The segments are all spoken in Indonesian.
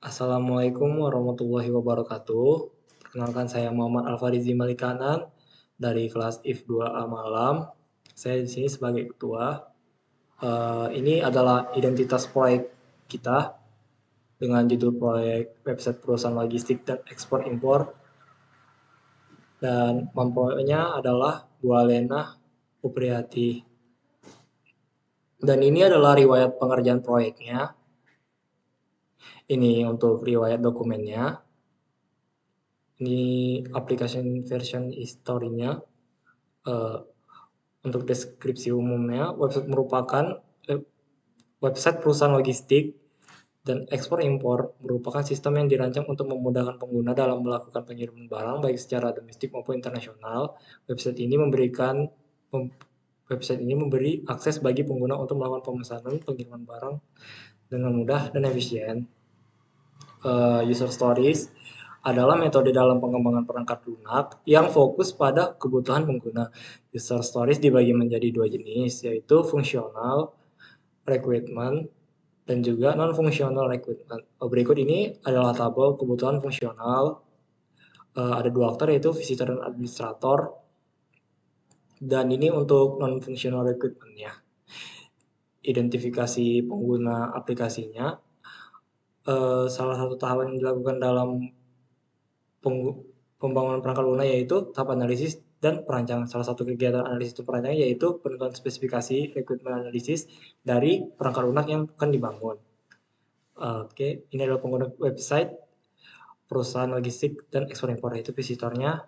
Assalamualaikum warahmatullahi wabarakatuh. Perkenalkan saya Muhammad Alfarizi Malikanan dari kelas IF 2A Malam. Saya di sini sebagai ketua. Ini adalah identitas proyek kita dengan judul proyek website perusahaan logistik dan ekspor impor. Dan memproyeknya adalah Bu Alena Upriyati. Dan ini adalah riwayat pengerjaan proyeknya. Ini untuk riwayat dokumennya. Ini application version history-nya. Untuk deskripsi umumnya, website merupakan website perusahaan logistik dan ekspor impor merupakan sistem yang dirancang untuk memudahkan pengguna dalam melakukan pengiriman barang baik secara domestik maupun internasional. Website ini memberi akses bagi pengguna untuk melakukan pemesanan pengiriman barang dengan mudah dan efisien. User stories adalah metode dalam pengembangan perangkat lunak yang fokus pada kebutuhan pengguna. User stories dibagi menjadi dua jenis, yaitu functional requirement dan juga non-functional requirement. Berikut ini adalah tabel kebutuhan fungsional. Ada dua aktor, yaitu visitor dan administrator. Dan ini untuk non-functional requirement-nya. Identifikasi pengguna aplikasinya. Salah satu tahapan yang dilakukan dalam pembangunan perangkat lunak yaitu tahap analisis dan perancangan. Salah satu kegiatan analisis dan perancangan yaitu penentuan spesifikasi requirement analisis dari perangkat lunak yang akan dibangun. Oke, ini adalah pengguna website perusahaan logistik dan ekspor impor, itu visitornya.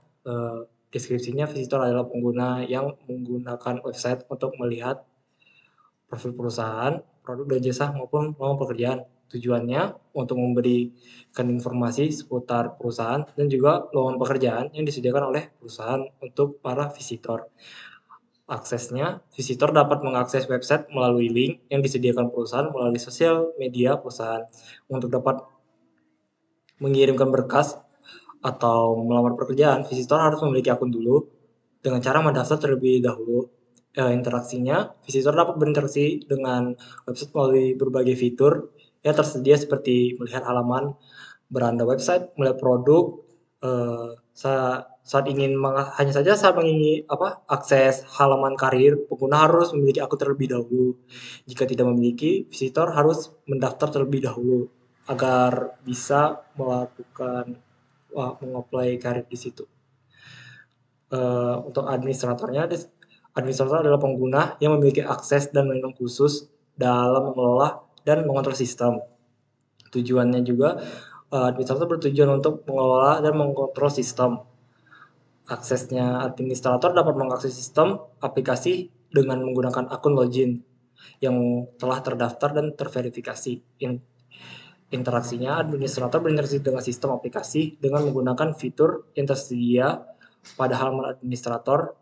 Deskripsinya, visitor adalah pengguna yang menggunakan website untuk melihat profil perusahaan, produk dan jasa maupun lowongan pekerjaan. Tujuannya untuk memberikan informasi seputar perusahaan dan juga lowongan pekerjaan yang disediakan oleh perusahaan untuk para visitor. Aksesnya, visitor dapat mengakses website melalui link yang disediakan perusahaan melalui sosial media perusahaan. Untuk dapat mengirimkan berkas atau melamar pekerjaan, visitor harus memiliki akun dulu dengan cara mendaftar terlebih dahulu. Interaksinya, visitor dapat berinteraksi dengan website melalui berbagai fitur yang tersedia seperti melihat halaman beranda website, melihat produk. Saat ingin akses halaman karir, pengguna harus memiliki akun terlebih dahulu. Jika tidak memiliki, visitor harus mendaftar terlebih dahulu agar bisa melakukan mengapply karir di situ. Untuk administratornya, administrator adalah pengguna yang memiliki akses dan wewenang khusus dalam mengelola dan mengontrol sistem. Tujuannya juga, administrator bertujuan untuk mengelola dan mengontrol sistem. Aksesnya, administrator dapat mengakses sistem aplikasi dengan menggunakan akun login yang telah terdaftar dan terverifikasi. Interaksinya, administrator berinteraksi dengan sistem aplikasi dengan menggunakan fitur yang tersedia pada halaman administrator.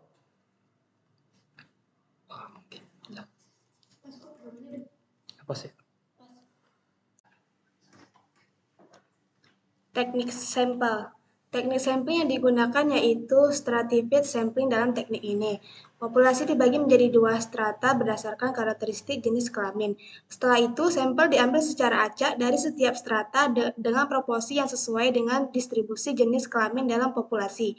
Apa sih? Teknik sampel. Teknik sampling yang digunakan yaitu stratified sampling dalam teknik ini. Populasi dibagi menjadi dua strata berdasarkan karakteristik jenis kelamin. Setelah itu, sampel diambil secara acak dari setiap strata dengan proporsi yang sesuai dengan distribusi jenis kelamin dalam populasi.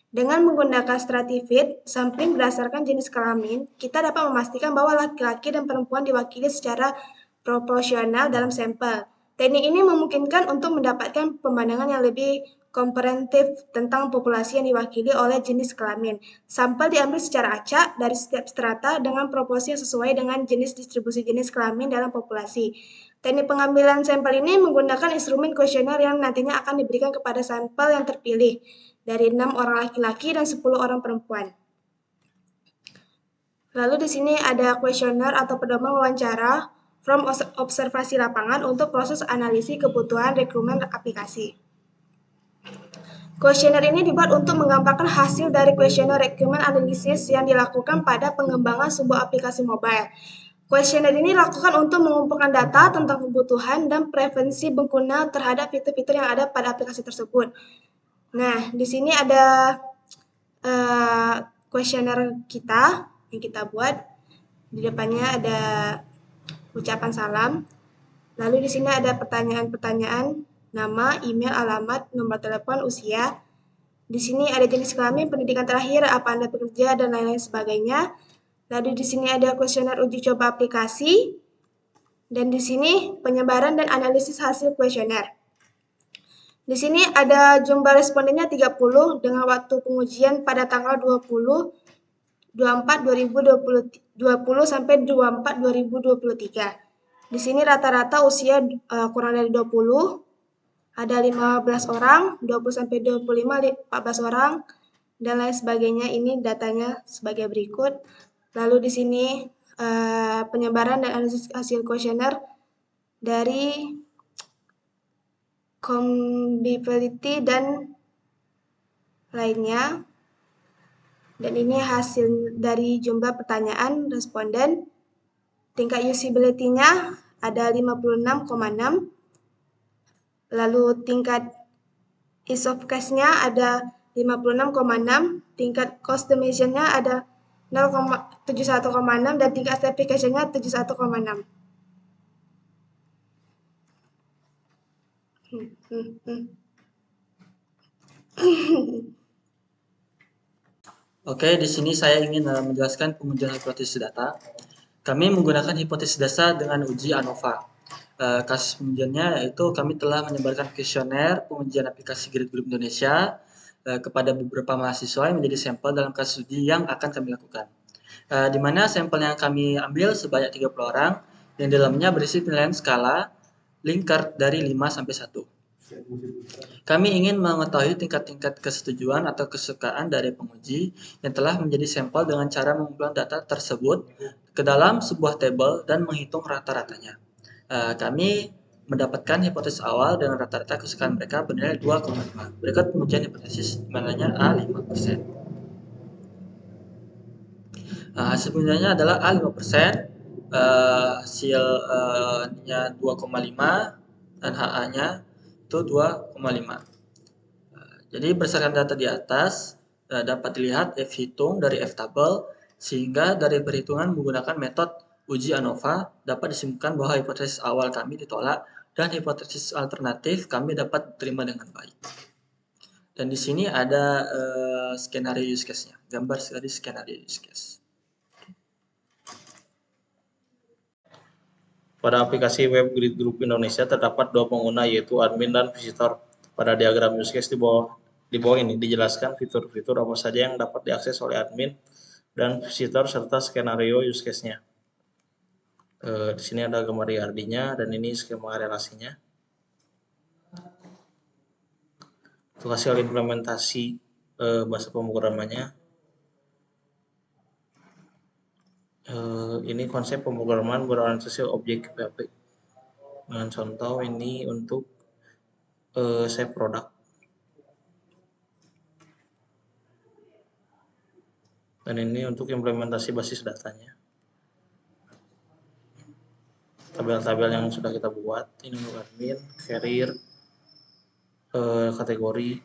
Dengan menggunakan stratified sampling berdasarkan jenis kelamin, kita dapat memastikan bahwa laki-laki dan perempuan diwakili secara proporsional dalam sampel. Teknik ini memungkinkan untuk mendapatkan pemandangan yang lebih komprehensif tentang populasi yang diwakili oleh jenis kelamin. Sampel diambil secara acak dari setiap strata dengan proporsi yang sesuai dengan jenis distribusi jenis kelamin dalam populasi. Teknik pengambilan sampel ini menggunakan instrumen kuesioner yang nantinya akan diberikan kepada sampel yang terpilih dari 6 orang laki-laki dan 10 orang perempuan. Lalu di sini ada kuesioner atau pedoman wawancara from observasi lapangan untuk proses analisis kebutuhan rekrutmen aplikasi. Kuesioner ini dibuat untuk menggambarkan hasil dari kuesioner rekrutmen analisis yang dilakukan pada pengembangan sebuah aplikasi mobile. Kuesioner ini dilakukan untuk mengumpulkan data tentang kebutuhan dan preferensi pengguna terhadap fitur-fitur yang ada pada aplikasi tersebut. Nah, di sini ada kuesioner kita yang kita buat. Di depannya ada ucapan salam. Lalu di sini ada pertanyaan-pertanyaan nama, email, alamat, nomor telepon, usia. Di sini ada jenis kelamin, pendidikan terakhir, apa Anda bekerja, dan lain-lain sebagainya. Lalu di sini ada kuesioner uji coba aplikasi. Dan di sini penyebaran dan analisis hasil kuesioner. Di sini ada jumlah respondennya 30 dengan waktu pengujian pada tanggal 24 2020 sampai 24 2023. Di sini rata-rata usia kurang dari 20, ada 15 orang, 20 sampai 25 14 orang dan lain sebagainya. Ini datanya sebagai berikut. Lalu di sini penyebaran dan analisis hasil kuesioner dari Combibility dan lainnya. Dan ini hasil dari jumlah pertanyaan responden. Tingkat usability-nya ada 56,6. Lalu tingkat ease of case-nya ada 56,6. Tingkat customization-nya ada 71,6 dan tingkat application-nya 71,6. Oke, di sini saya ingin menjelaskan pengujian hipotesis data. Kami menggunakan hipotesis dasar dengan uji ANOVA. Kasus pengujiannya yaitu kami telah menyebarkan kuesioner pengujian aplikasi Grid Group Indonesia kepada beberapa mahasiswa yang menjadi sampel dalam kasus uji yang akan kami lakukan. Di mana sampel yang kami ambil sebanyak 30 orang yang dalamnya berisi penilaian skala Likert dari 5 sampai 1. Kami ingin mengetahui tingkat-tingkat kesetujuan atau kesukaan dari penguji yang telah menjadi sampel dengan cara mengumpulkan data tersebut ke dalam sebuah tabel dan menghitung rata-ratanya. Kami mendapatkan hipotesis awal dengan rata-rata kesukaan mereka bernilai 2,5. Berikut pengujian hipotesis nilainya A5%. Hasil penilaiannya adalah A5%, hasilnya 2,5 dan HA-nya itu 2,5. Jadi berdasarkan data di atas dapat dilihat F hitung dari F tabel, sehingga dari perhitungan menggunakan metode uji ANOVA dapat disimpulkan bahwa hipotesis awal kami ditolak dan hipotesis alternatif kami dapat diterima dengan baik. Dan di sini ada skenario use case-nya, gambar dari skenario use case. Pada aplikasi web Grid Group Indonesia terdapat dua pengguna, yaitu admin dan visitor. Pada diagram use case di bawah ini dijelaskan fitur-fitur apa saja yang dapat diakses oleh admin dan visitor serta skenario use case-nya. Di sini ada gambar IRD-nya dan ini skema relasinya. Untuk hasil implementasi bahasa pemrogramannya, ini konsep pemrograman berorientasi objek PHP. Dengan contoh ini untuk shape product. Dan ini untuk implementasi basis datanya. Tabel-tabel yang sudah kita buat, ini untuk admin, career, kategori,